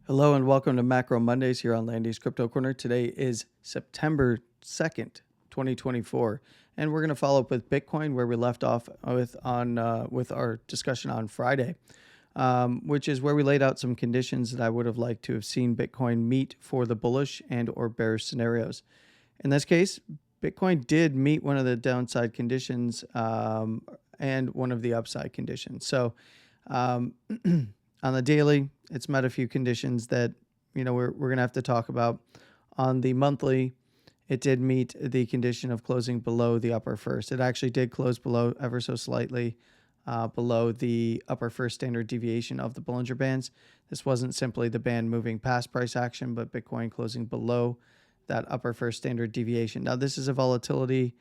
Hello and welcome to Macro Mondays here on Landy's Crypto Corner. Today is September 2nd, 2024, and we're going to follow up with Bitcoin where we left off with our discussion on Friday, which is where we laid out some conditions that I would have liked to have seen Bitcoin meet for the bullish and or bearish scenarios. In this case, Bitcoin did meet one of the downside conditions and one of the upside conditions. So on the daily, it's met a few conditions that, we're going to have to talk about. On the monthly, it did meet the condition of closing below the upper first. It actually did close below ever so slightly below the upper first standard deviation of the Bollinger Bands. This wasn't simply the band moving past price action, but Bitcoin closing below that upper first standard deviation. Now, this is a volatility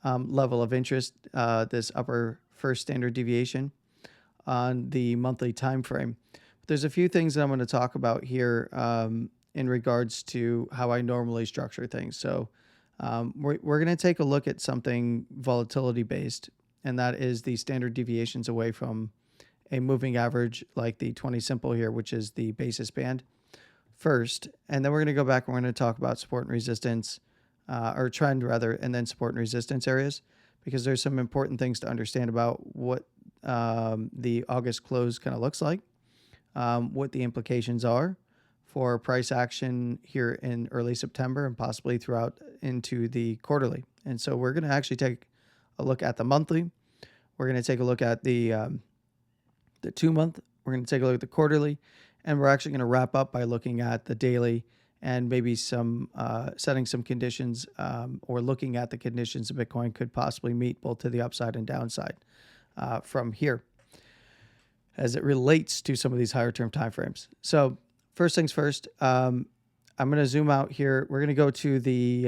level of interest, this upper first standard deviation on the monthly time frame. There's a few things that I'm going to talk about here in regards to how I normally structure things. So we're going to take a look at something volatility based, and that is the standard deviations away from a moving average like the 20 simple here, which is the basis band first. And then we're going to go back and we're going to talk about support and resistance or trend rather, and then support and resistance areas, because there's some important things to understand about what the August close kind of looks like, what the implications are for price action here in early September and possibly throughout into the quarterly. And so we're going to actually take a look at the monthly. We're going to take a look at the 2-month. We're going to take a look at the quarterly, and we're actually going to wrap up by looking at the daily and maybe some setting some conditions or looking at the conditions that Bitcoin could possibly meet both to the upside and downside from here as it relates to some of these higher term timeframes. So first things first, I'm going to zoom out here. We're going to go to the,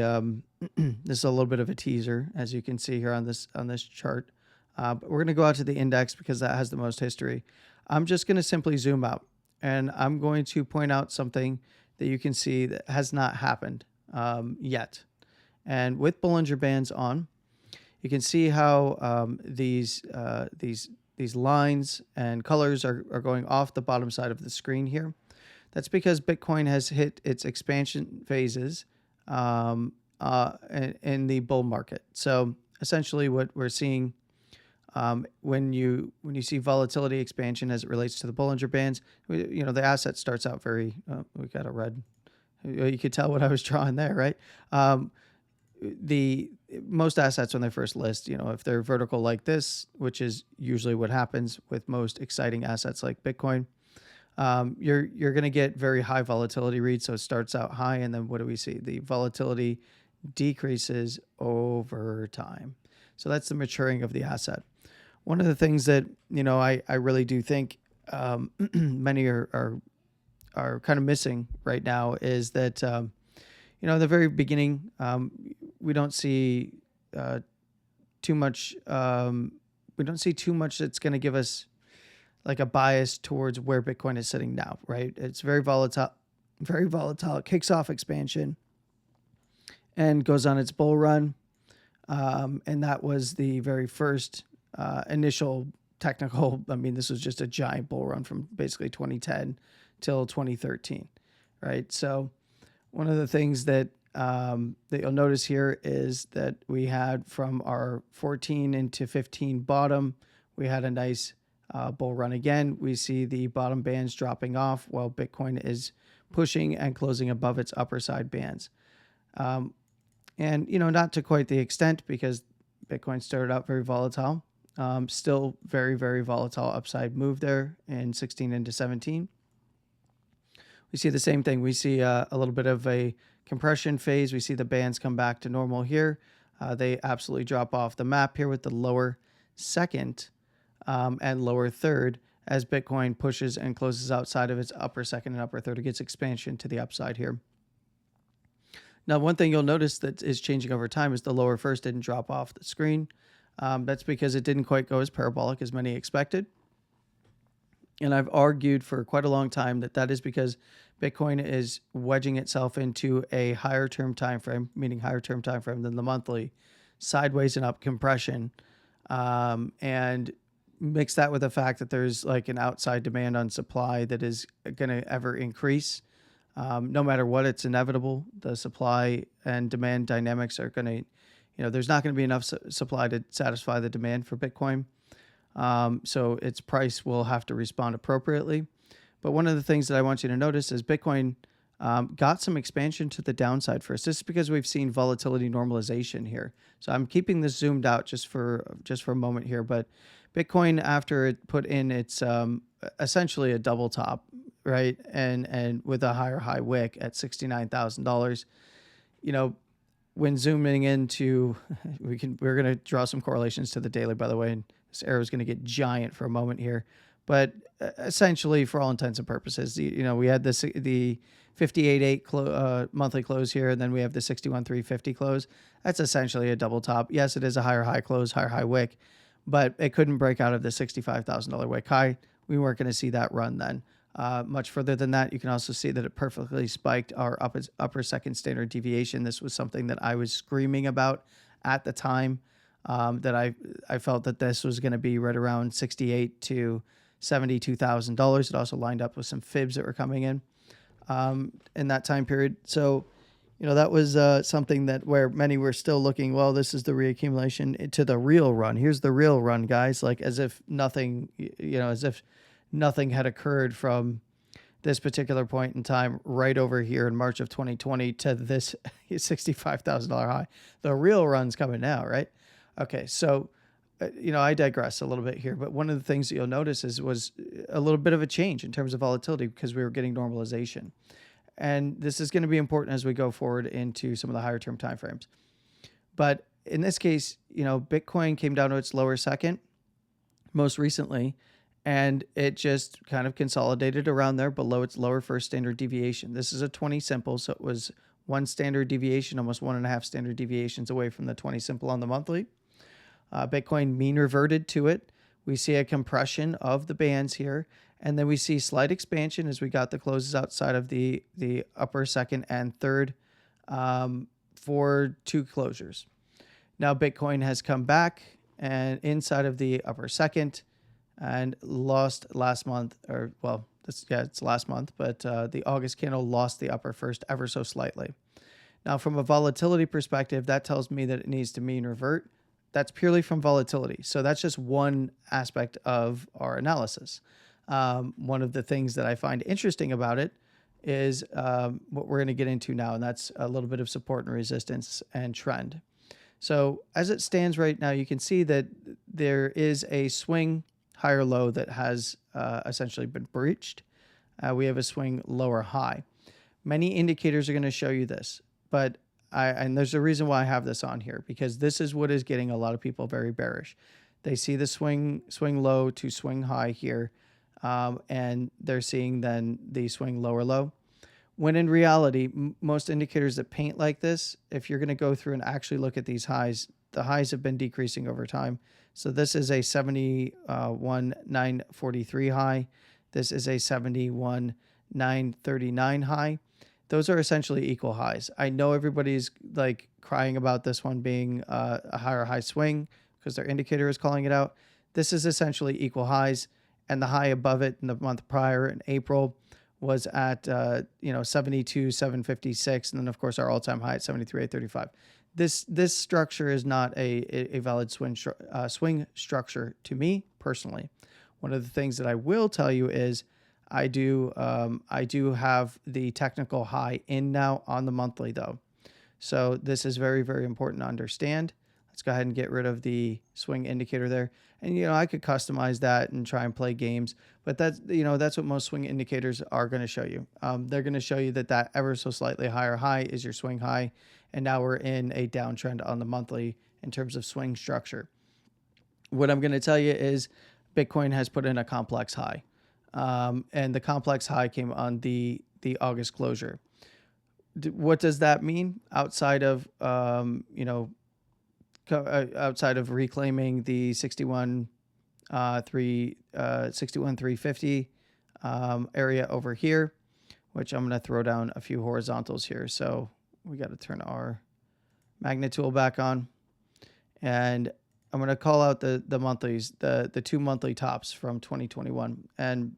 this is a little bit of a teaser, as you can see here on this chart. But we're going to go out to the index because that has the most history. I'm just going to simply zoom out, and I'm going to point out something that you can see that has not happened yet. And with Bollinger Bands on, you can see how these lines and colors are going off the bottom side of the screen here. That's because Bitcoin has hit its expansion phases in the bull market. So essentially what we're seeing when you see volatility expansion as it relates to the Bollinger Bands, the asset starts out very, we got a red, you could tell what I was drawing there, right? The most assets when they first list, if they're vertical like this, which is usually what happens with most exciting assets like Bitcoin, you're going to get very high volatility reads. So it starts out high, and then what do we see? The volatility decreases over time. So that's the maturing of the asset. One of the things that I really do think many are kind of missing right now is that in the very beginning, we don't see too much. We don't see too much that's going to give us like a bias towards where Bitcoin is sitting now, right? It's very volatile, very volatile. It kicks off expansion and goes on its bull run, and that was the very first initial technical. I mean, this was just a giant bull run from basically 2010 till 2013, right? So one of the things that you'll notice here is that we had from our 14 into 15 bottom, we had a nice bull run again. We see the bottom bands dropping off while Bitcoin is pushing and closing above its upper side bands. And, not to quite the extent because Bitcoin started out very volatile, still very, very volatile upside move there in 16 into 17. We see the same thing. We see a little bit of a compression phase. We see the bands come back to normal here. They absolutely drop off the map here with the lower second and lower third as Bitcoin pushes and closes outside of its upper second and upper third. It gets expansion to the upside here. Now, one thing you'll notice that is changing over time is the lower first didn't drop off the screen. That's because it didn't quite go as parabolic as many expected. And I've argued for quite a long time that that is because Bitcoin is wedging itself into a higher term time frame, meaning higher term time frame than the monthly, sideways and up compression. And mix that with the fact that there's like an outside demand on supply that is going to ever increase. No matter what, it's inevitable. The supply and demand dynamics are going to, there's not going to be enough supply to satisfy the demand for Bitcoin. So its price will have to respond appropriately. But one of the things that I want you to notice is Bitcoin got some expansion to the downside first. This is because we've seen volatility normalization here. So I'm keeping this zoomed out just for a moment here. But Bitcoin, after it put in its essentially a double top, right, and with a higher high wick at $69,000, when zooming into, we're going to draw some correlations to the daily, by the way, and this arrow is going to get giant for a moment here. But essentially, for all intents and purposes, we had the 58.8 monthly close here, and then we have the 61.350 close. That's essentially a double top. Yes, it is a higher high close, higher high wick, but it couldn't break out of the $65,000 wick high. We weren't going to see that run then. Much further than that, you can also see that it perfectly spiked our upper second standard deviation. This was something that I was screaming about at the time, that I felt that this was going to be right around $68,000 to $72,000. It also lined up with some fibs that were coming in that time period. So, that was something that where many were still looking, well, this is the reaccumulation to the real run. Here's the real run, guys, like as if nothing, as if nothing had occurred from this particular point in time right over here in March of 2020 to this $65,000 high. The real run's coming now, right? Okay, so, I digress a little bit here, but one of the things that you'll notice was a little bit of a change in terms of volatility because we were getting normalization. And this is going to be important as we go forward into some of the higher term timeframes. But in this case, Bitcoin came down to its lower second most recently, and it just kind of consolidated around there below its lower first standard deviation. This is a 20 simple, so it was one standard deviation, almost 1.5 standard deviations away from the 20 simple on the monthly. Bitcoin mean reverted to it. We see a compression of the bands here, and then we see slight expansion as we got the closes outside of the upper second and third for two closures. Now Bitcoin has come back and inside of the upper second and lost last month, it's last month, but the August candle lost the upper first ever so slightly. Now from a volatility perspective, that tells me that it needs to mean revert. That's purely from volatility. So that's just one aspect of our analysis. One of the things that I find interesting about it is what we're going to get into now, and that's a little bit of support and resistance and trend. So as it stands right now, you can see that there is a swing higher low that has essentially been breached. We have a swing lower high. Many indicators are going to show you this, but and there's a reason why I have this on here, because this is what is getting a lot of people very bearish. They see the swing low to swing high here, and they're seeing then the swing lower low. When in reality, most indicators that paint like this, if you're going to go through and actually look at these highs, the highs have been decreasing over time. So this is a 71,943 high. This is a 71,939 high. Those are essentially equal highs. I know everybody's like crying about this one being a higher high swing because their indicator is calling it out. This is essentially equal highs, and the high above it in the month prior in April was at 72,756, and then of course our all-time high at 73,835. This structure is not a valid swing structure to me personally. One of the things that I will tell you is I do have the technical high in now on the monthly though. So this is very, very important to understand. Let's go ahead and get rid of the swing indicator there. And, I could customize that and try and play games, but that's what most swing indicators are going to show you. They're going to show you that ever so slightly higher high is your swing high. And now we're in a downtrend on the monthly in terms of swing structure. What I'm going to tell you is Bitcoin has put in a complex high. And the complex high came on the August closure. What does that mean outside of reclaiming the 61,350 area over here, which I'm going to throw down a few horizontals here. So we got to turn our magnet tool back on, and I'm going to call out the monthlies, the 2 monthly tops from 2021. And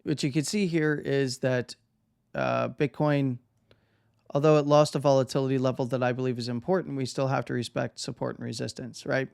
what you can see here is that Bitcoin, although it lost a volatility level that I believe is important, we still have to respect support and resistance, right?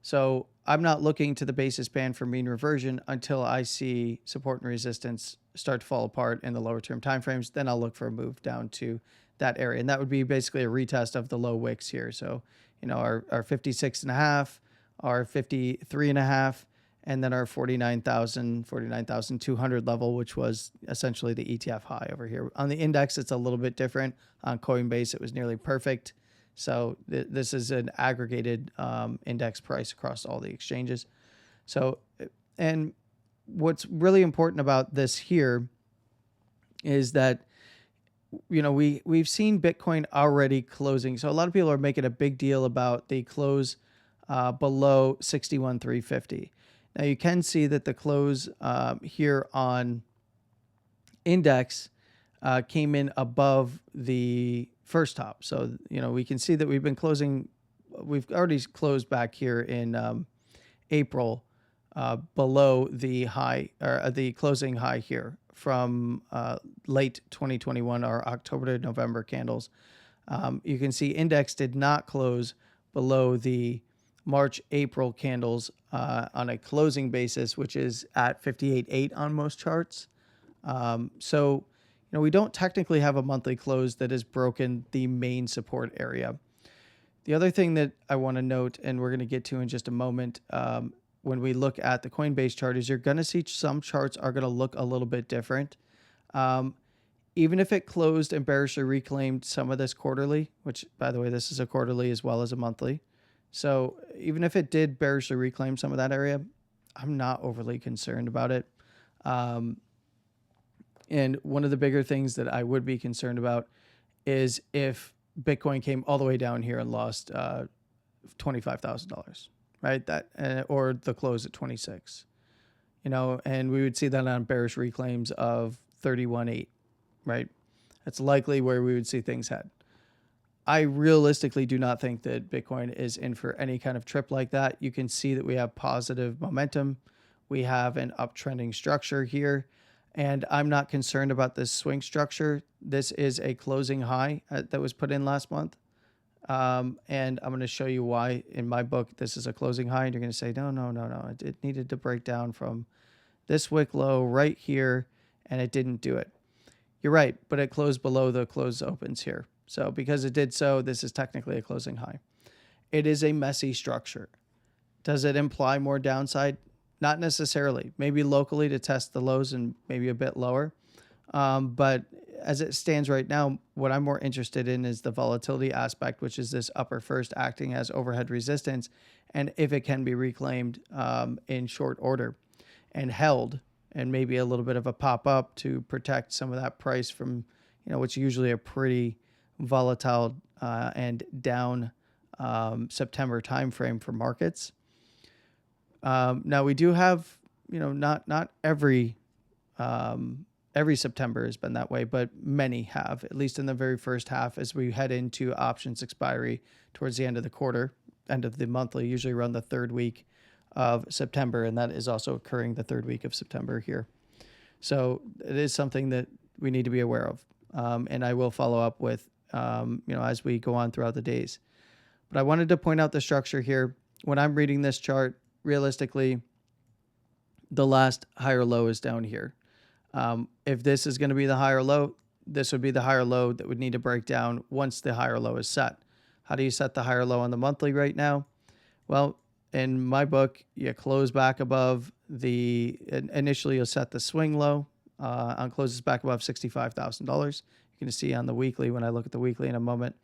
So I'm not looking to the basis band for mean reversion until I see support and resistance start to fall apart in the lower term timeframes. Then I'll look for a move down to that area. And that would be basically a retest of the low wicks here. So, our 56.5, our 53.5, and then our 49,200 level, which was essentially the ETF high over here. On the index, it's a little bit different. On Coinbase, it was nearly perfect. So this is an aggregated index price across all the exchanges. So, and what's really important about this here is that, we've seen Bitcoin already closing. So a lot of people are making a big deal about the close below 61,350. Now you can see that the close here on index came in above the first top. So, we can see that we've already closed back here in April below the high, or the closing high here from late 2021, or October to November candles. You can see index did not close below the March, April candles on a closing basis, which is at 58.8 on most charts. So, we don't technically have a monthly close that has broken the main support area. The other thing that I want to note, and we're going to get to in just a moment, when we look at the Coinbase chart, is you're going to see some charts are going to look a little bit different. Even if it closed and bearishly reclaimed some of this quarterly, which, by the way, this is a quarterly as well as a monthly. So even if it did bearishly reclaim some of that area, I'm not overly concerned about it. And one of the bigger things that I would be concerned about is if Bitcoin came all the way down here and lost $25,000, right? Or the close at 26, and we would see that on bearish reclaims of 31.8, right? That's likely where we would see things head. I realistically do not think that Bitcoin is in for any kind of trip like that. You can see that we have positive momentum. We have an uptrending structure here. And I'm not concerned about this swing structure. This is a closing high that was put in last month. And I'm going to show you why in my book this is a closing high. And you're going to say, no. It needed to break down from this wick low right here, and it didn't do it. You're right, but it closed below the close opens here. So because it did so, this is technically a closing high. It is a messy structure. Does it imply more downside? Not necessarily. Maybe locally to test the lows and maybe a bit lower. But as it stands right now, what I'm more interested in is the volatility aspect, which is this upper first acting as overhead resistance, and if it can be reclaimed in short order and held, and maybe a little bit of a pop up to protect some of that price from, what's usually a pretty volatile and down September timeframe for markets. Now we do have, not every September has been that way, but many have, at least in the very first half as we head into options expiry towards the end of the quarter, end of the monthly, usually around the third week of September. And that is also occurring the third week of September here. So it is something that we need to be aware of. And I will follow up with, as we go on throughout the days. But I wanted to point out the structure here. When I'm reading this chart, realistically, the last higher low is down here. If this is going to be the higher low, this would be the higher low that would need to break down once the higher low is set. How do you set the higher low on the monthly right now? Well, in my book, you close back above initially you'll set the swing low on closes back above $65,000. You're going to see on the weekly, when I look at the weekly in a moment,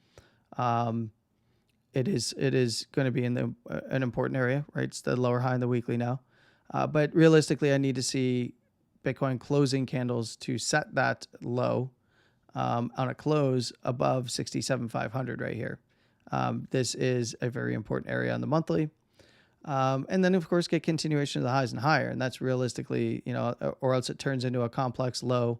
it is going to be in an important area, right? It's the lower high in the weekly now. But realistically, I need to see Bitcoin closing candles to set that low on a close above 67,500 right here. This is a very important area on the monthly. And then, of course, get continuation of the highs and higher. And that's realistically, or else it turns into a complex low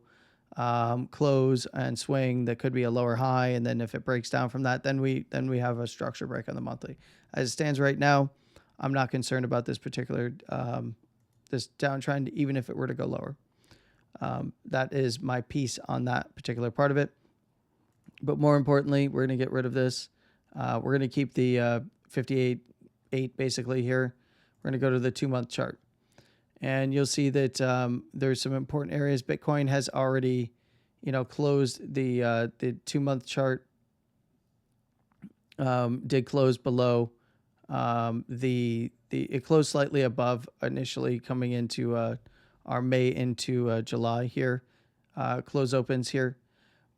close and swing that could be a lower high, and then if it breaks down from that, then we have a structure break on the monthly. As it stands right now, I'm not concerned about this particular this downtrend, even if it were to go lower. That is my piece on that particular part of it. But more importantly, we're going to get rid of this. We're going to keep the 58.8 basically here. We're going to go to the 2-month chart. And you'll see that there's some important areas. Bitcoin has already, closed the 2-month chart. Did close below it closed slightly above initially coming into our May into July here. Close opens here,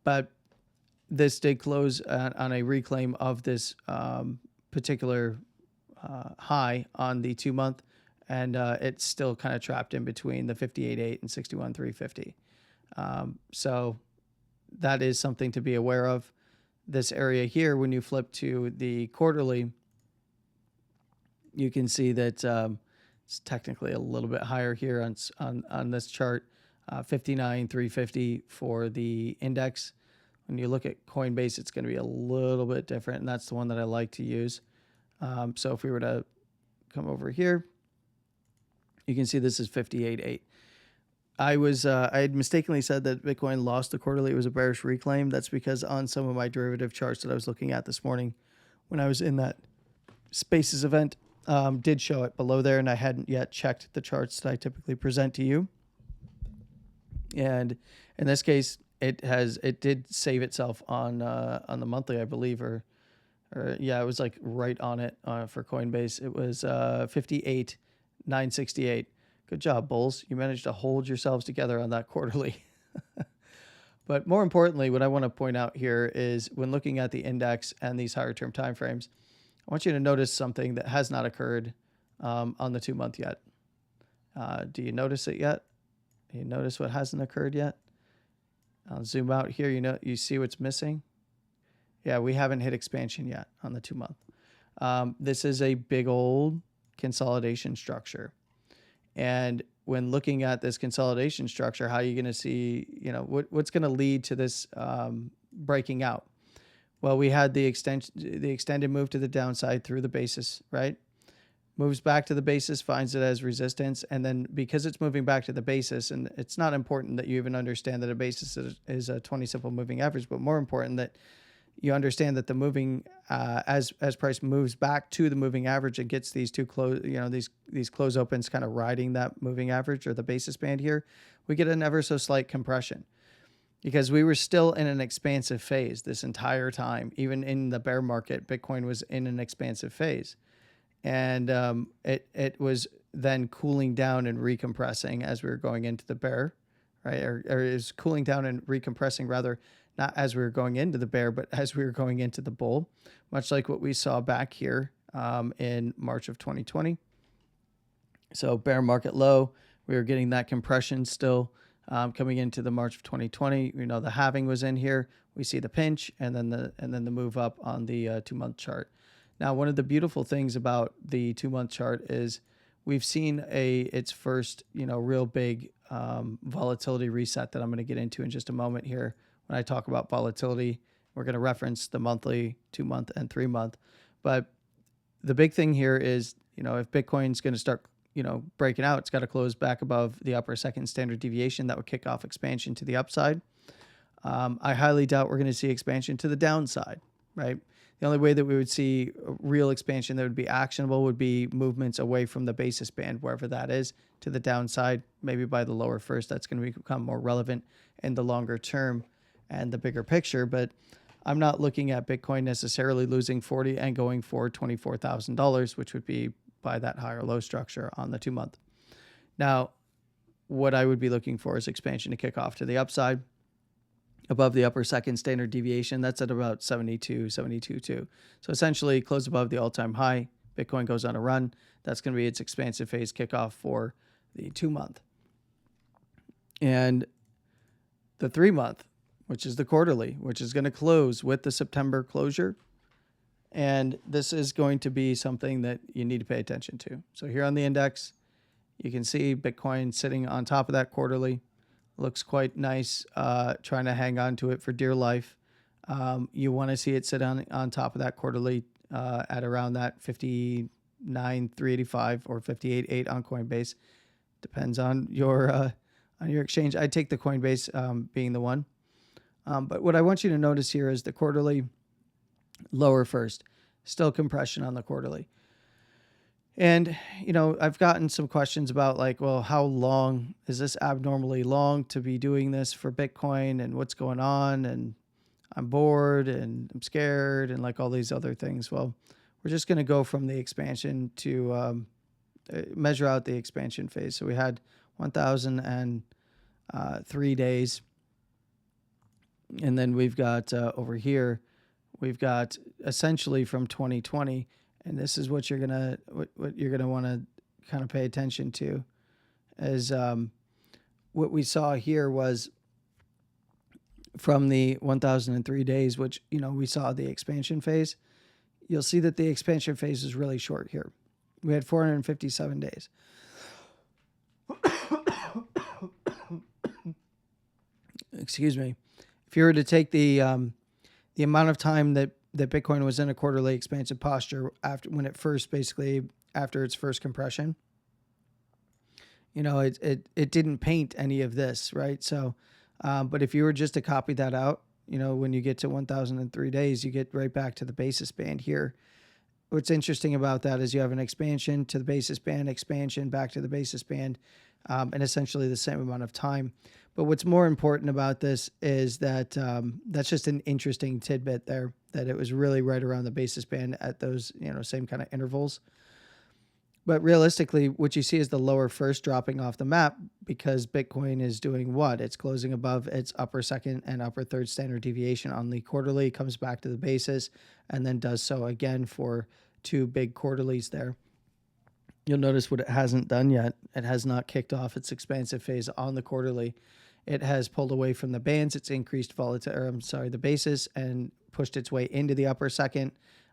but this did close on a reclaim of this particular high on the 2-month. And it's still kind of trapped in between the 58.8 and 61.350. So that is something to be aware of. This area here, when you flip to the quarterly, you can see that it's technically a little bit higher here on this chart, 59.350 for the index. When you look at Coinbase, it's going to be a little bit different, and that's the one that I like to use. So if we were to come over here, you can see this is 58.8. I had mistakenly said that Bitcoin lost the quarterly. It was a bearish reclaim. That's because on some of my derivative charts that I was looking at this morning, when I was in that Spaces event, did show it below there, and I hadn't yet checked the charts that I typically present to you. And in this case, it did save itself on the monthly, I believe, or yeah, it was like right on it for Coinbase. It was 58.968. Good job, Bulls. You managed to hold yourselves together on that quarterly. But more importantly, what I want to point out here is when looking at the index and these higher term timeframes, I want you to notice something that has not occurred on the 2-month yet. Do you notice it yet? Do you notice what hasn't occurred yet? I'll zoom out here. You see what's missing? Yeah, we haven't hit expansion yet on the 2-month. This is a big old consolidation structure. And when looking at this consolidation structure, how are you going to see, what's going to lead to this breaking out? Well, we had the extended move to the downside through the basis, right? Moves back to the basis, finds it as resistance. And then because it's moving back to the basis, and it's not important that you even understand that a basis is a 20 simple moving average, but more important that you understand that the moving, as price moves back to the moving average and gets these two close, these close opens kind of riding that moving average or the basis band here, we get an ever so slight compression because we were still in an expansive phase this entire time. Even in the bear market, Bitcoin was in an expansive phase. And it was then cooling down and recompressing as we were going into the bear, right? Or it was cooling down and recompressing rather, not as we were going into the bear, but as we were going into the bull, much like what we saw back here in March of 2020. So bear market low, we were getting that compression still coming into the March of 2020. The halving was in here. We see the pinch and then the move up on the 2-month chart. Now, one of the beautiful things about the 2-month chart is we've seen its first, real big volatility reset that I'm going to get into in just a moment here. When I talk about volatility, we're going to reference the monthly, 2-month, and 3-month. But the big thing here is, if Bitcoin's going to start, breaking out, it's got to close back above the upper second standard deviation. That would kick off expansion to the upside. I highly doubt we're going to see expansion to the downside, right? The only way that we would see real expansion that would be actionable would be movements away from the basis band, wherever that is, to the downside, maybe by the lower first. That's going to become more relevant in the longer term and the bigger picture. But I'm not looking at Bitcoin necessarily losing 40 and going for $24,000, which would be by that higher low structure on the 2-month. Now, what I would be looking for is expansion to kick off to the upside above the upper second standard deviation. That's at about 72.2. So essentially close above the all-time high. Bitcoin goes on a run. That's going to be its expansive phase kickoff for the 2-month. And the 3-month, which is the quarterly, which is going to close with the September closure. And this is going to be something that you need to pay attention to. So here on the index, you can see Bitcoin sitting on top of that quarterly. Looks quite nice. Trying to hang on to it for dear life. You want to see it sit on top of that quarterly at around that 59,385 or 58.8 on Coinbase. Depends on your exchange. I take the Coinbase being the one. But what I want you to notice here is the quarterly lower first. Still compression on the quarterly. And, I've gotten some questions about like, well, how long is this abnormally long to be doing this for Bitcoin and what's going on? And I'm bored and I'm scared and like all these other things. Well, we're just going to go from the expansion to measure out the expansion phase. So we had 1,003 days. And then we've got over here, we've got essentially from 2020. And this is what you're gonna want to kind of pay attention to, is what we saw here was from the 1,003 days, which we saw the expansion phase. You'll see that the expansion phase is really short here. We had 457 days. Excuse me. If you were to take the amount of time that Bitcoin was in a quarterly expansive posture after its first compression, it didn't paint any of this, right? So, but if you were just to copy that out, when you get to 1,003 days, you get right back to the basis band here. What's interesting about that is you have an expansion to the basis band, expansion back to the basis band, and essentially the same amount of time. But what's more important about this is that that's just an interesting tidbit there, that it was really right around the basis band at those, same kind of intervals. But realistically, what you see is the lower first dropping off the map because Bitcoin is doing what? It's closing above its upper second and upper third standard deviation on the quarterly, comes back to the basis, and then does so again for two big quarterlies there. You'll notice what it hasn't done yet. It has not kicked off its expansive phase on the quarterly. It has pulled away from the bands. It's increased the basis, and pushed its way into the upper second.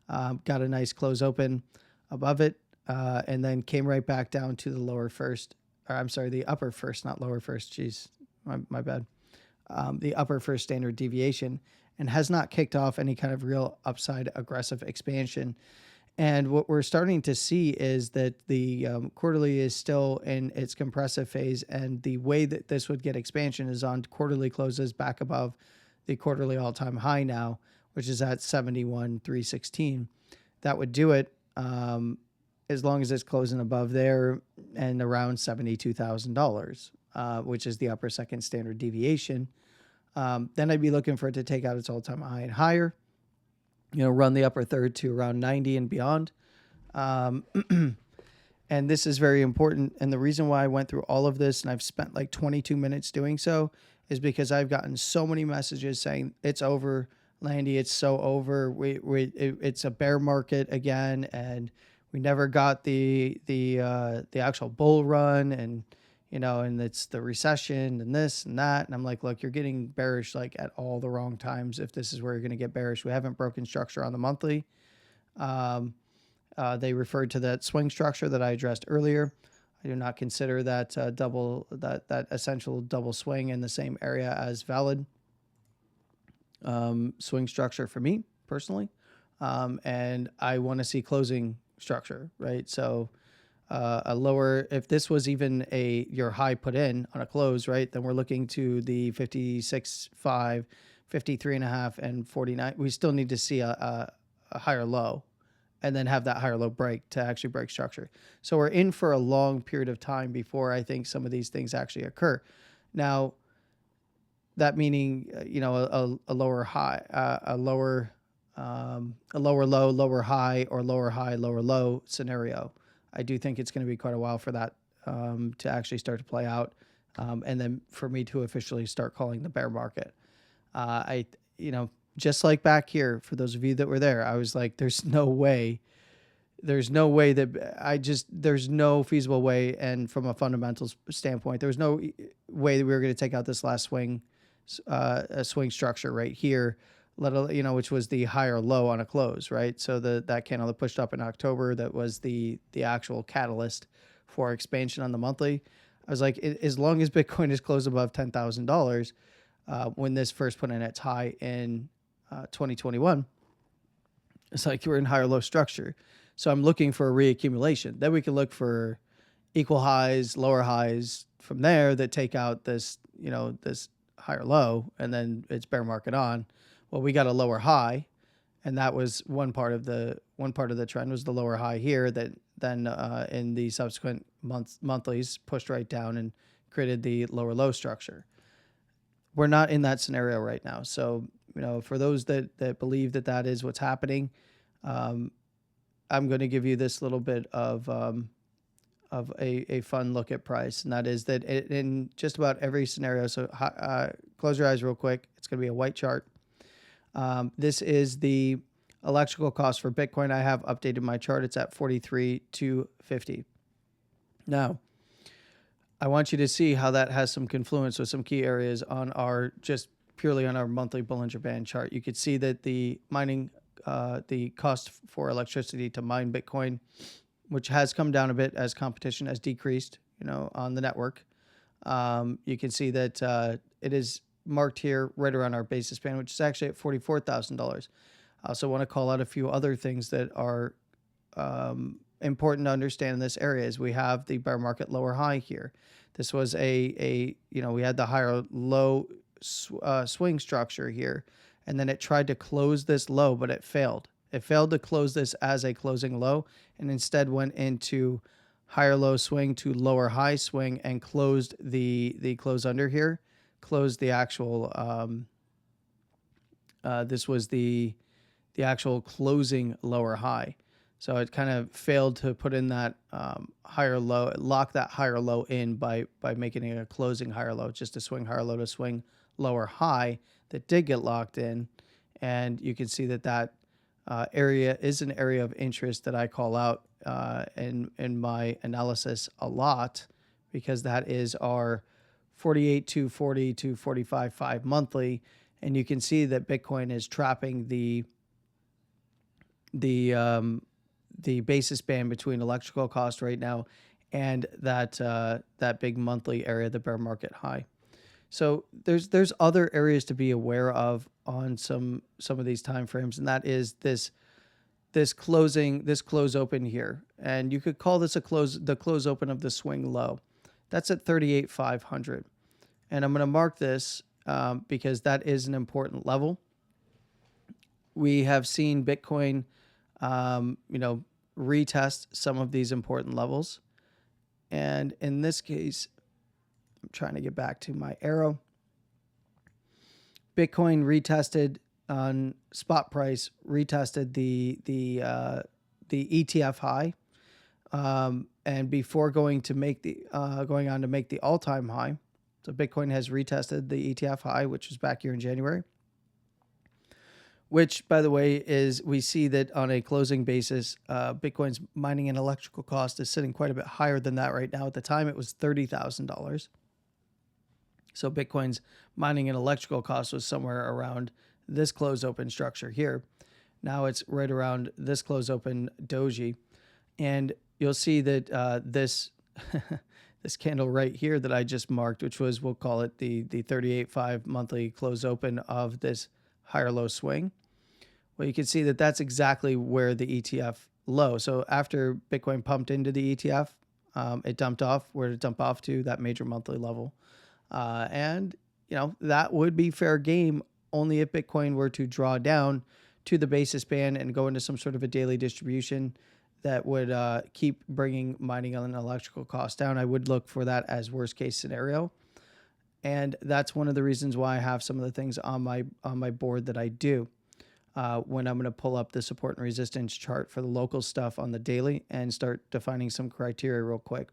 Got a nice close open above it, and then came right back down to the lower first. The upper first, not lower first. Jeez, my bad. The upper first standard deviation, and has not kicked off any kind of real upside aggressive expansion. And what we're starting to see is that the quarterly is still in its compressive phase, and the way that this would get expansion is on quarterly closes back above the quarterly all-time high now, which is at 71,316. That would do it as long as it's closing above there and around $72,000, which is the upper second standard deviation. Then I'd be looking for it to take out its all-time high and higher. Run the upper third to around 90 and beyond. And this is very important. And the reason why I went through all of this, and I've spent like 22 minutes doing so, is because I've gotten so many messages saying it's over, Landy, it's so over. It's a bear market again, and we never got the actual bull run, and and it's the recession and this and that. And I'm like, look, you're getting bearish like at all the wrong times. If this is where you're going to get bearish, we haven't broken structure on the monthly. They referred to that swing structure that I addressed earlier. I do not consider that that essential double swing in the same area as valid swing structure for me personally. And I want to see closing structure, right? So a lower, if this was even your high put in on a close, right, then we're looking to the 56.5, 53.5, and 49. We still need to see a higher low, and then have that higher low break to actually break structure. So we're in for a long period of time before I think some of these things actually occur. Now, that meaning, a lower high, a lower low, lower high, or lower high, lower low scenario. I do think it's going to be quite a while for that to actually start to play out, and then for me to officially start calling the bear market. Just like back here, for those of you that were there, I was like, there's no way there's no feasible way. And from a fundamentals standpoint, there was no way that we were going to take out this last swing, a swing structure right here, which was the higher low on a close, right? So that candle that pushed up in October, that was the actual catalyst for expansion on the monthly. I was like, as long as Bitcoin is closed above $10,000, when this first put in its high in 2021, it's like we're in higher low structure. So I'm looking for a reaccumulation. Then we can look for equal highs, lower highs from there that take out this, this higher low, and then it's bear market on. Well, we got a lower high, and that was one part of the trend was the lower high here that then in the subsequent monthlies pushed right down and created the lower low structure. We're not in that scenario right now. So, for those that believe that is what's happening, I'm going to give you this little bit of a fun look at price, and that is that in just about every scenario. So close your eyes real quick. It's going to be a white chart. This is the electrical cost for Bitcoin. I have updated my chart. It's at 43,250. Now, I want you to see how that has some confluence with some key areas on just purely on our monthly Bollinger Band chart. You could see that the mining, the cost for electricity to mine Bitcoin, which has come down a bit as competition has decreased, on the network. You can see that it is marked here right around our basis band, which is actually at $44,000. I also want to call out a few other things that are important to understand in this area. Is we have the bear market lower high here. This was we had the higher low swing structure here, and then it tried to close this low, but it failed. It failed to close this as a closing low, and instead went into higher low swing to lower high swing and closed the close under here, closed the actual, this was the actual closing lower high. So it kind of failed to put in that higher low, lock that higher low in by making it a closing higher low, just a swing higher low to swing lower high that did get locked in. And you can see that area is an area of interest that I call out in my analysis a lot, because that is our 48,240 to 45.5 monthly, and you can see that Bitcoin is trapping the basis band between electrical cost right now and that big monthly area, the bear market high. So there's other areas to be aware of on some of these time frames, and that is this close open here, and you could call this the close open of the swing low. That's at 38,500, and I'm going to mark this because that is an important level. We have seen Bitcoin, retest some of these important levels, and in this case, I'm trying to get back to my arrow. Bitcoin retested on spot price, retested the ETF high, and before going on to make the all-time high. So Bitcoin has retested the ETF high, which was back here in January. Which, by the way, is we see that on a closing basis, Bitcoin's mining and electrical cost is sitting quite a bit higher than that right now. At the time, it was $30,000. So Bitcoin's mining and electrical cost was somewhere around this close open structure here. Now it's right around this close open doji. And you'll see that this this candle right here that I just marked, which was, we'll call it the 38.5 monthly close open of this higher low swing. Well, you can see that that's exactly where the ETF low. So after Bitcoin pumped into the ETF, it dumped off. Where did it dump off to? That major monthly level. And that would be fair game only if Bitcoin were to draw down to the basis band and go into some sort of a daily distribution that would keep bringing mining and electrical costs down. I would look for that as worst case scenario. And that's one of the reasons why I have some of the things on my board that I do when I'm going to pull up the support and resistance chart for the local stuff on the daily and start defining some criteria real quick.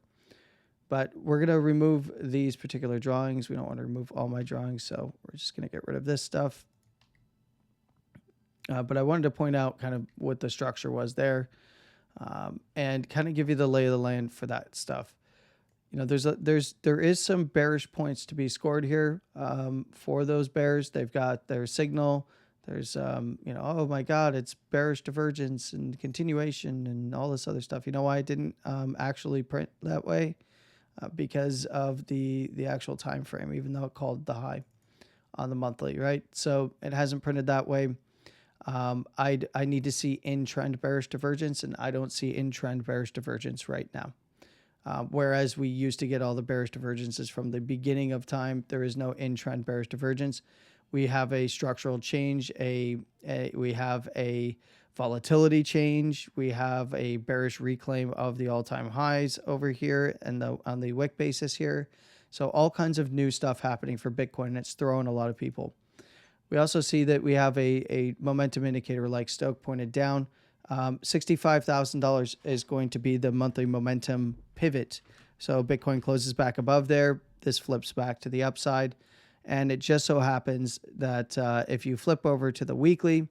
But we're going to remove these particular drawings. We don't want to remove all my drawings, so we're just going to get rid of this stuff. But I wanted to point out kind of what the structure was there, and kind of give you the lay of the land for that stuff. There is some bearish points to be scored here for those bears. They've got their signal. There's oh my God, it's bearish divergence and continuation and all this other stuff. You know why I didn't actually print that way? because of the actual time frame, even though it called the high on the monthly, right? So it hasn't printed that way. I need to see in trend bearish divergence, and I don't see in trend bearish divergence right now. Whereas we used to get all the bearish divergences from the beginning of time, there is no in trend bearish divergence. We have a structural change, we have a volatility change, we have a bearish reclaim of the all-time highs over here and on the wick basis here. So all kinds of new stuff happening for Bitcoin, and it's throwing a lot of people. We also see that we have a momentum indicator like Stoke pointed down. $65,000 is going to be the monthly momentum pivot. So Bitcoin closes back above there. This flips back to the upside. And it just so happens that if you flip over to the weekly,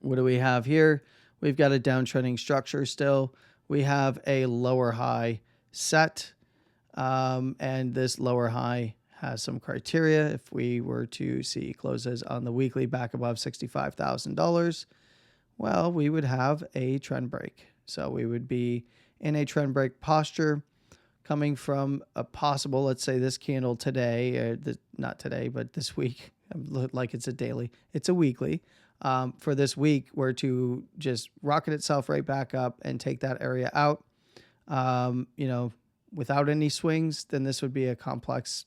what do we have here? We've got a downtrending structure still. We have a lower high set. And this lower high has some criteria. If we were to see closes on the weekly back above $65,000, well, we would have a trend break. So we would be in a trend break posture coming from a possible, let's say this candle today, not today, but this week, like it's a daily, it's a weekly. For this week, were to just rocket itself right back up and take that area out, without any swings, then this would be a complex,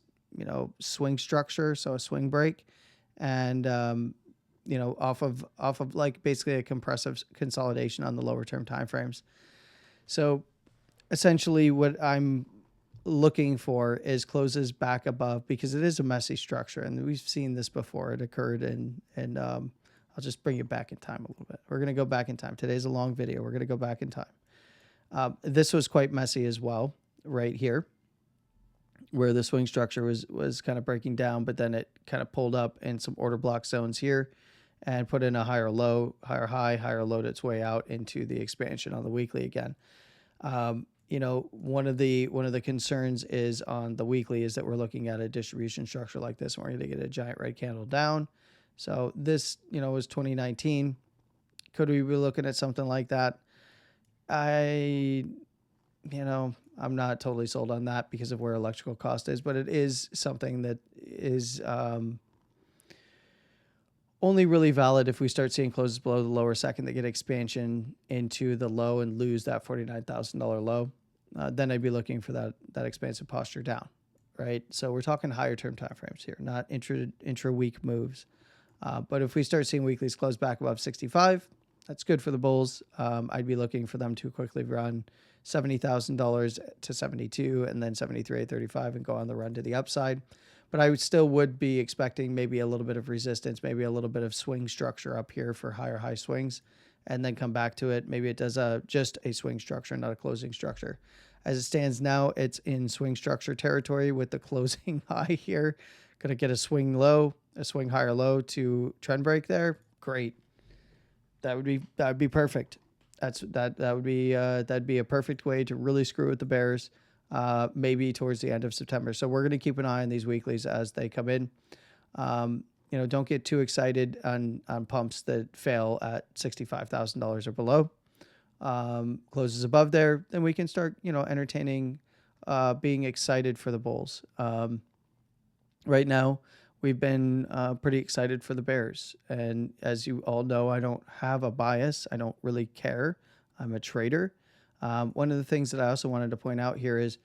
swing structure. So a swing break, and, off of like basically a compressive consolidation on the lower term timeframes. So essentially what I'm looking for is closes back above, because it is a messy structure, and we've seen this before. It occurred and I'll just bring you back in time a little bit. We're going to go back in time. Today's a long video. We're going to go back in time. This was quite messy as well, right here, where the swing structure was kind of breaking down, but then it kind of pulled up in some order block zones here and put in a higher low, higher high, higher low its way out into the expansion on the weekly again. One of the concerns is on the weekly is that we're looking at a distribution structure like this, and we're going to get a giant red candle down. So this, was 2019. Could we be looking at something like that? I'm not totally sold on that because of where electrical cost is, but it is something that is only really valid if we start seeing closes below the lower second that get expansion into the low and lose that $49,000 low. Then I'd be looking for that expansive posture down, right? So we're talking higher term timeframes here, not intra-week moves. But if we start seeing weeklies close back above 65, that's good for the bulls. I'd be looking for them to quickly run $70,000 to 72 and then 73.35 and go on the run to the upside. But I would be expecting maybe a little bit of resistance, maybe a little bit of swing structure up here for higher high swings, and then come back to it. Maybe it does just a swing structure, not a closing structure. As it stands now, it's in swing structure territory with the closing high here. Going to get a swing low, a swing higher low to trend break there. Great. That would be perfect. That'd be a perfect way to really screw with the bears. Maybe towards the end of September. So we're going to keep an eye on these weeklies as they come in. Don't get too excited on pumps that fail at $65,000 or below. Closes above there, then we can start, entertaining, being excited for the bulls. Right now, we've been pretty excited for the bears. And as you all know, I don't have a bias. I don't really care. I'm a trader. One of the things that I also wanted to point out here is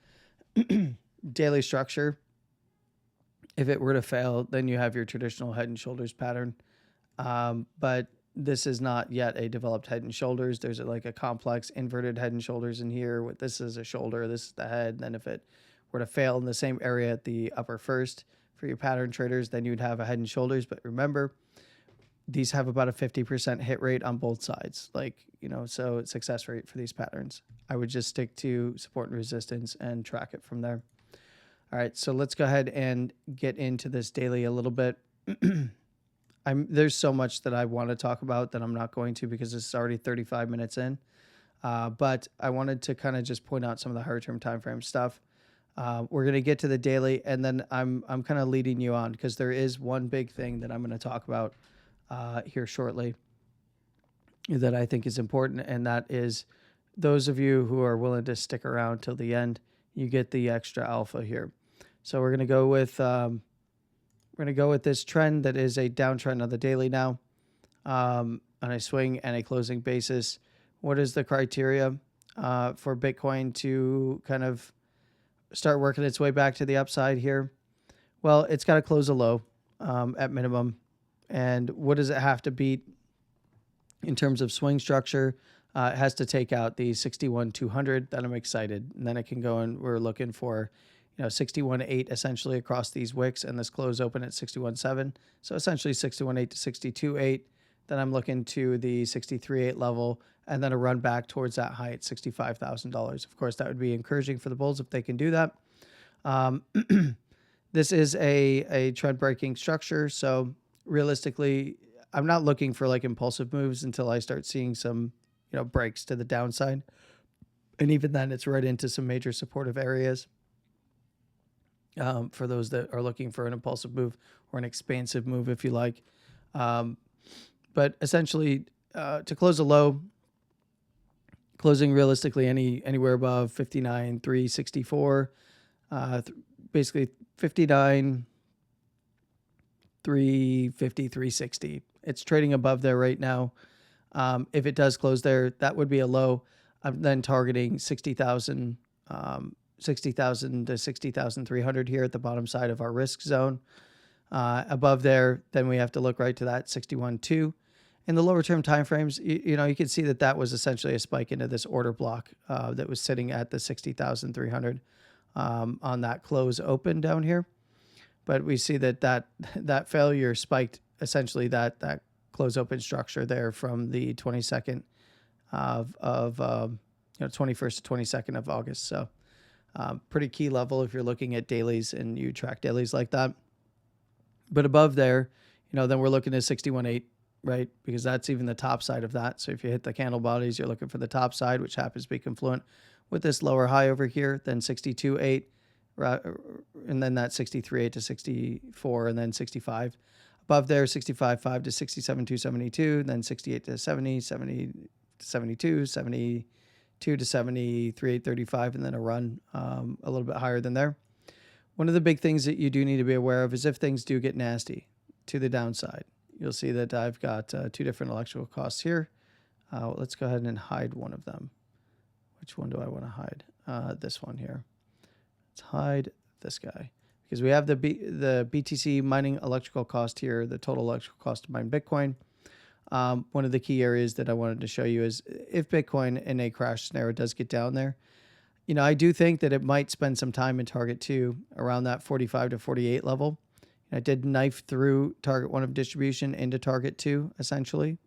daily structure. If it were to fail, then you have your traditional head and shoulders pattern. But this is not yet a developed head and shoulders. There's like a complex inverted head and shoulders in here. This is a shoulder, this is the head. Then if it were to fail in the same area at the upper first for your pattern traders, then you'd have a head and shoulders. But remember, these have about a 50% hit rate on both sides. So success rate for these patterns. I would just stick to support and resistance and track it from there. All right, so let's go ahead and get into this daily a little bit. There's so much that I want to talk about that I'm not going to because it's already 35 minutes in. But I wanted to kind of just point out some of the higher term time frame stuff. We're going to get to the daily, and then I'm kind of leading you on because there is one big thing that I'm going to talk about here shortly that I think is important, and that is those of you who are willing to stick around till the end. you get the extra alpha here. So we're gonna go with this trend that is a downtrend on the daily now, on a swing and a closing basis. What is the criteria for Bitcoin to kind of start working its way back to the upside here? Well, it's got to close a low at minimum. And what does it have to beat in terms of swing structure? It has to take out the 61,200. Then I'm excited. And then it can go, and we're looking for 61.8 essentially across these wicks, and this close open at 61.7. So essentially 61.8 to 62.8. Then I'm looking to the 63.8 level, and then a run back towards that high at $65,000. Of course, that would be encouraging for the bulls if they can do that. This is a trend breaking structure. So realistically, I'm not looking for like impulsive moves until I start seeing some, breaks to the downside. And even then, it's right into some major supportive areas. For those that are looking for an impulsive move or an expansive move, if you like. But essentially, to close a low, closing realistically anywhere above 59,364, basically 59, 350, 360. It's trading above there right now. If it does close there, that would be a low. I'm then targeting 60,000 to 60,300 here at the bottom side of our risk zone. Above there, then we have to look right to that 61.2. In the lower term timeframes, you can see that was essentially a spike into this order block that was sitting at the 60,300 on that close open down here. But we see that failure spiked essentially that close open structure there from the 22nd of 21st to 22nd of August. So pretty key level if you're looking at dailies and you track dailies like that. But above there, then we're looking at 61.8, right? Because that's even the top side of that. So if you hit the candle bodies, you're looking for the top side, which happens to be confluent with this lower high over here, then 62.8, and then that 63.8 to 64, and then 65. Above there, 65.5 to 67.272, then 68 to 70, 70 to 72, 72 to 73.835, and then a run a little bit higher than there. One of the big things that you do need to be aware of is if things do get nasty to the downside. You'll see that I've got two different electrical costs here. Let's go ahead and hide one of them. Which one do I want to hide? This one here. Let's hide this guy because we have the BTC mining electrical cost here, the total electrical cost to mine Bitcoin. One of the key areas that I wanted to show you is if Bitcoin in a crash scenario does get down there, I do think that it might spend some time in target 2 around that 45 to 48 level. I did knife through target 1 of distribution into target 2 essentially.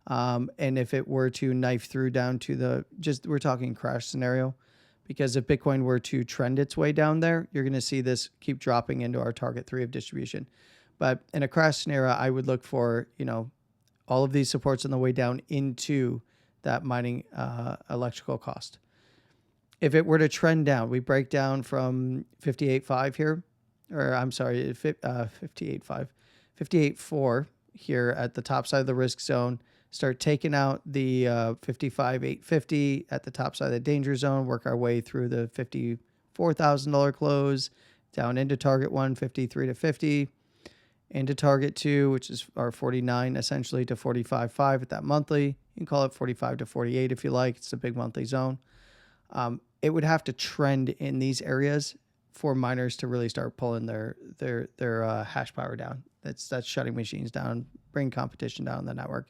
And if it were to knife through down to we're talking crash scenario, because if Bitcoin were to trend its way down there, you're going to see this keep dropping into our target 3 of distribution. But in a crash scenario, I would look for, all of these supports on the way down into that mining electrical cost. If it were to trend down, we break down from 58.5 here, or I'm sorry, 58.5, 58.4 here at the top side of the risk zone. Start taking out the 55,850 at the top side of the danger zone, work our way through the $54,000 close, down into target 1, 53 to 50, into target 2, which is our 49 essentially to 45.5 at that monthly. You can call it 45 to 48 if you like. It's a big monthly zone. It would have to trend in these areas for miners to really start pulling their hash power down. That's shutting machines down, bring competition down the network.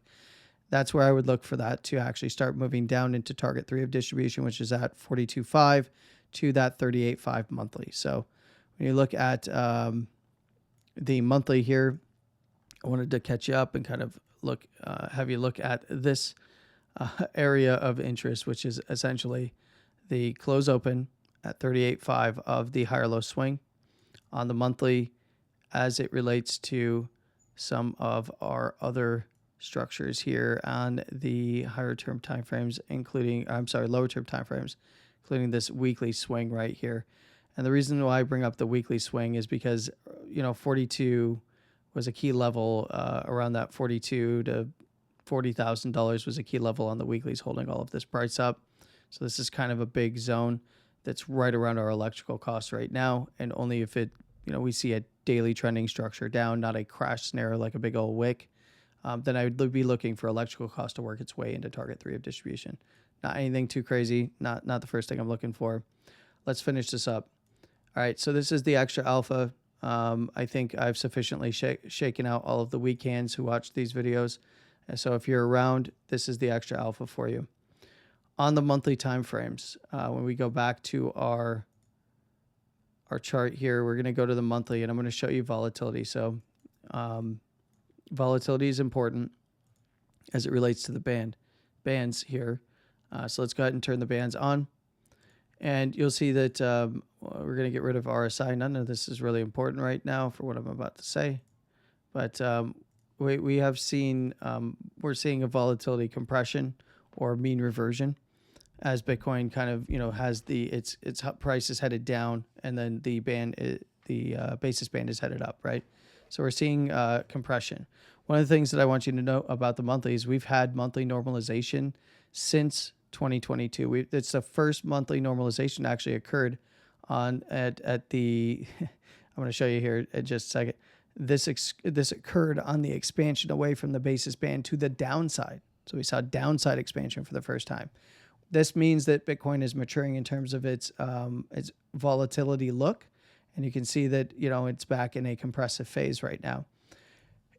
That's where I would look for that to actually start moving down into target 3 of distribution, which is at 42.5 to that 38.5 monthly. So when you look at the monthly here, I wanted to catch you up and kind of have you look at this area of interest, which is essentially the close open at 38.5 of the higher low swing on the monthly as it relates to some of our other structures here on the higher term timeframes, lower term timeframes, including this weekly swing right here. And the reason why I bring up the weekly swing is because, 42 was a key level around that 42 to $40,000 was a key level on the weeklies holding all of this price up. So this is kind of a big zone that's right around our electrical costs right now. And only if it, we see a daily trending structure down, not a crash scenario like a big old wick, then I would be looking for electrical cost to work its way into target 3 of distribution. Not anything too crazy, not the first thing I'm looking for. Let's finish this up. All right, so this is the extra alpha. I think I've sufficiently shaken out all of the weak hands who watch these videos. And so if you're around, this is the extra alpha for you. On the monthly time frames, when we go back to our chart here, we're going to go to the monthly, and I'm going to show you volatility. So volatility is important as it relates to the bands here. So let's go ahead and turn the bands on. And you'll see that we're going to get rid of RSI. None of this is really important right now for what I'm about to say. But we have seen, we're seeing a volatility compression or mean reversion as Bitcoin kind of, has its price is headed down, and then the basis band is headed up, right? So we're seeing compression. One of the things that I want you to know about the monthly is we've had monthly normalization since 2022. It's the first monthly normalization actually occurred at the I'm going to show you here in just a second. This occurred on the expansion away from the basis band to the downside. So we saw downside expansion for the first time. This means that Bitcoin is maturing in terms of its volatility look, and you can see that it's back in a compressive phase right now.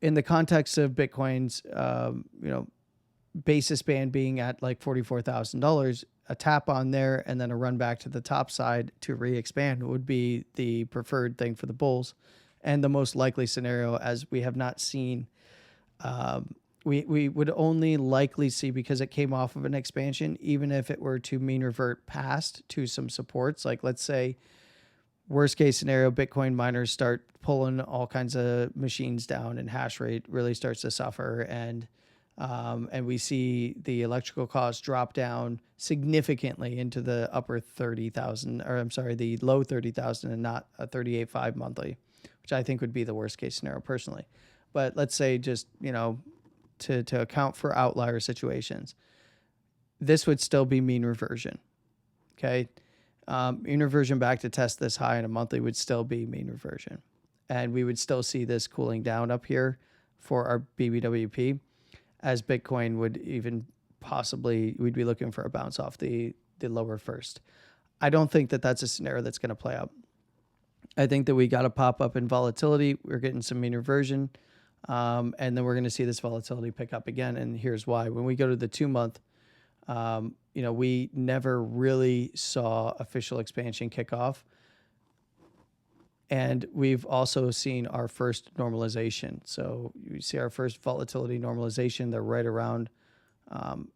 In the context of Bitcoin's basis band being at like $44,000, a tap on there and then a run back to the top side to re-expand would be the preferred thing for the bulls, and the most likely scenario, as we have not seen. We would only likely see, because it came off of an expansion, even if it were to mean revert past to some supports, like let's say worst case scenario, Bitcoin miners start pulling all kinds of machines down and hash rate really starts to suffer, and we see the electrical costs drop down significantly into the upper 30,000, or I'm sorry, the low 30,000 and not a 38.5 monthly, which I think would be the worst case scenario personally. But let's say just, to account for outlier situations, this would still be mean reversion. Okay. Mean reversion back to test this high in a monthly would still be mean reversion. And we would still see this cooling down up here for our BBWP, as Bitcoin would even possibly, we'd be looking for a bounce off the lower first. I don't think that that's a scenario that's going to play out. I think that we got a pop up in volatility. We're getting some mean reversion. And then we're going to see this volatility pick up again. And here's why. When we go to the 2-month, we never really saw official expansion kick off. And we've also seen our first normalization. So you see our first volatility normalization. They're right around.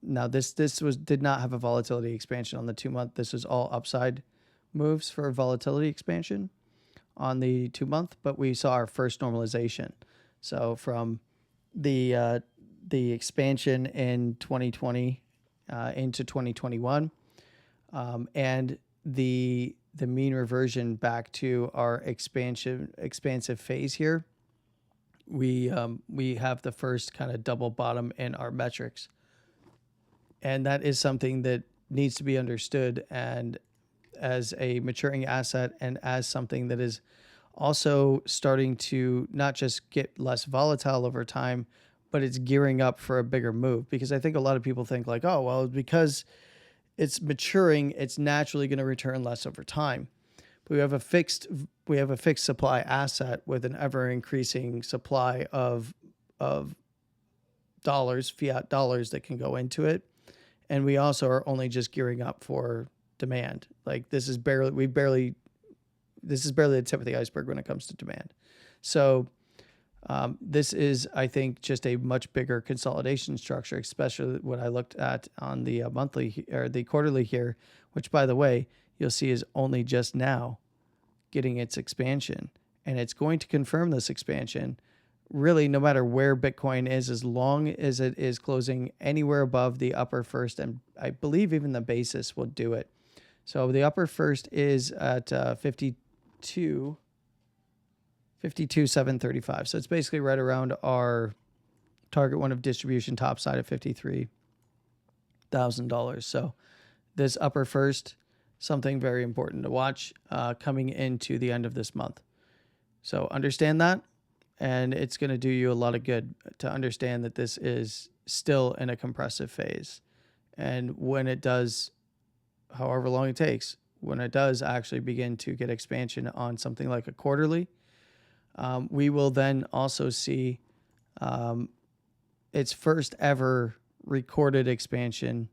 Now this did not have a volatility expansion on the 2-month. This was all upside moves for volatility expansion on the 2-month, but we saw our first normalization. So from the expansion in 2020 into 2021, and the mean reversion back to our expansive phase here, we have the first kind of double bottom in our metrics, and that is something that needs to be understood, and as a maturing asset, and as something that is also starting to not just get less volatile over time, but it's gearing up for a bigger move. Because I think a lot of people think like, oh, well, because it's maturing, it's naturally going to return less over time. But we have a fixed supply asset with an ever increasing supply of dollars, fiat dollars that can go into it. And we also are only just gearing up for demand. Like this is barely the tip of the iceberg when it comes to demand. So this is, I think, just a much bigger consolidation structure, especially what I looked at on the monthly or the quarterly here, which, by the way, you'll see is only just now getting its expansion. And it's going to confirm this expansion really no matter where Bitcoin is, as long as it is closing anywhere above the upper first. And I believe even the basis will do it. So the upper first is at 52,735. So it's basically right around our target one of distribution top side of $53,000. So this upper first something very important to watch coming into the end of this month. So understand that, and it's going to do you a lot of good to understand that this is still in a compressive phase. And when it does, however long it takes, when it does actually begin to get expansion on something like a quarterly, we will then also see its first ever recorded expansion,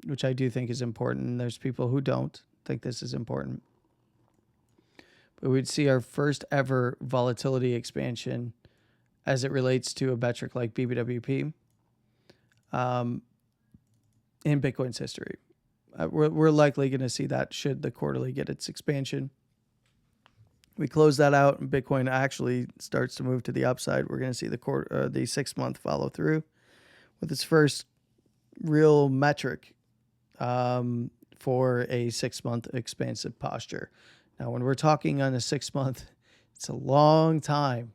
which I do think is important. And there's people who don't think this is important. But we'd see our first ever volatility expansion as it relates to a metric like BBWP in Bitcoin's history. We're likely going to see that should the quarterly get its expansion. We close that out and Bitcoin actually starts to move to the upside. We're going to see the 6 month follow through with its first real metric for a 6 month expansive posture. Now, when we're talking on a 6 month, it's a long time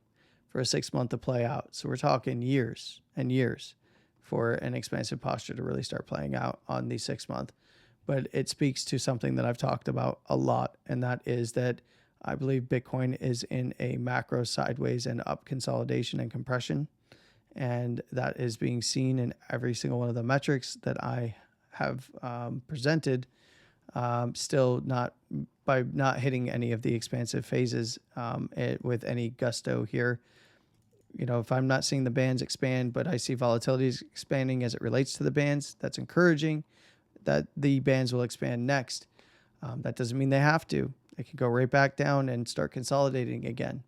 for a 6 month to play out. So we're talking years and years for an expansive posture to really start playing out on the 6 month. But it speaks to something that I've talked about a lot, and that is that I believe Bitcoin is in a macro sideways and up consolidation and compression. And that is being seen in every single one of the metrics that I have presented. Still not by not hitting any of the expansive phases with any gusto here. You know, if I'm not seeing the bands expand, but I see volatilities expanding as it relates to the bands, that's encouraging that the bands will expand next. That doesn't mean they have to. It can go right back down and start consolidating again.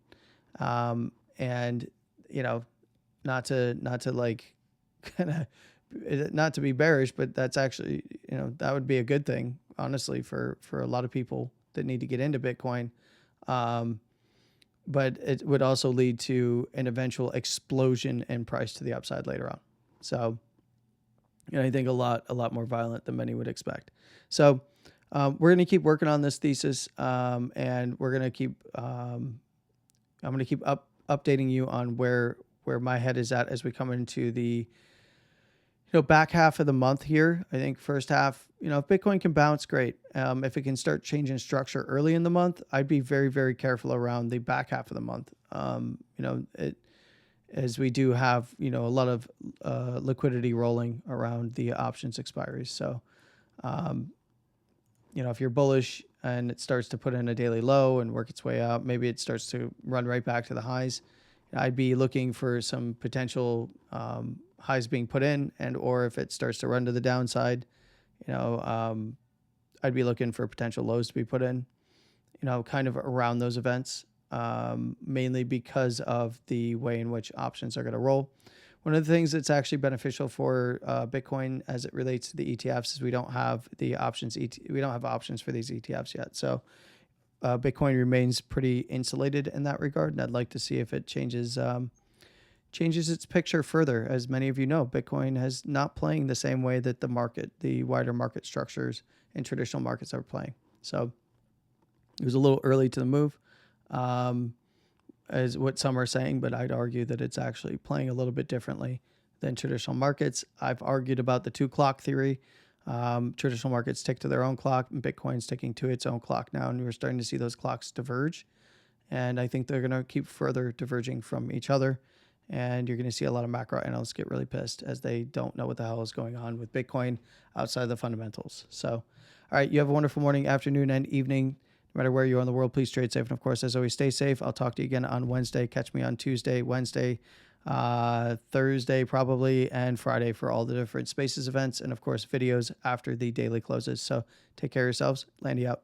And, you know, not to like kind of not to be bearish, but that's actually, you know, that would be a good thing, honestly, for a lot of people that need to get into Bitcoin. But it would also lead to an eventual explosion in price to the upside later on. So, you know, I think a lot more violent than many would expect. So we're going to keep working on this thesis, and we're going to keep. I'm going to keep updating you on where my head is at as we come into the back half of the month here. I think first half, if Bitcoin can bounce, great. If it can start changing structure early in the month, I'd be very, very careful around the back half of the month. As we do have, a lot of liquidity rolling around the options expiries. So, if you're bullish and it starts to put in a daily low and work its way up, maybe it starts to run right back to the highs. I'd be looking for some potential highs being put in, and or if it starts to run to the downside, I'd be looking for potential lows to be put in, kind of around those events, mainly because of the way in which options are going to roll. One of the things that's actually beneficial for Bitcoin as it relates to the ETFs is we don't have the options. We don't have options for these ETFs yet. So Bitcoin remains pretty insulated in that regard. And I'd like to see if it changes its picture further. As many of you know, Bitcoin has not playing the same way that the wider market structures in traditional markets are playing. So it was a little early to the move. As what some are saying, but I'd argue that it's actually playing a little bit differently than traditional markets. I've argued about the 2 clock theory. Traditional markets tick to their own clock, and Bitcoin's ticking to its own clock now, and we're starting to see those clocks diverge. And I think they're going to keep further diverging from each other. And you're going to see a lot of macro analysts get really pissed as they don't know what the hell is going on with Bitcoin outside of the fundamentals. So, all right, you have a wonderful morning, afternoon, and evening. No matter where you are in the world, please trade safe. And of course, as always, stay safe. I'll talk to you again on Wednesday. Catch me on Tuesday, Wednesday, Thursday probably, and Friday for all the different Spaces events. And of course, videos after the daily closes. So take care of yourselves. Landy out.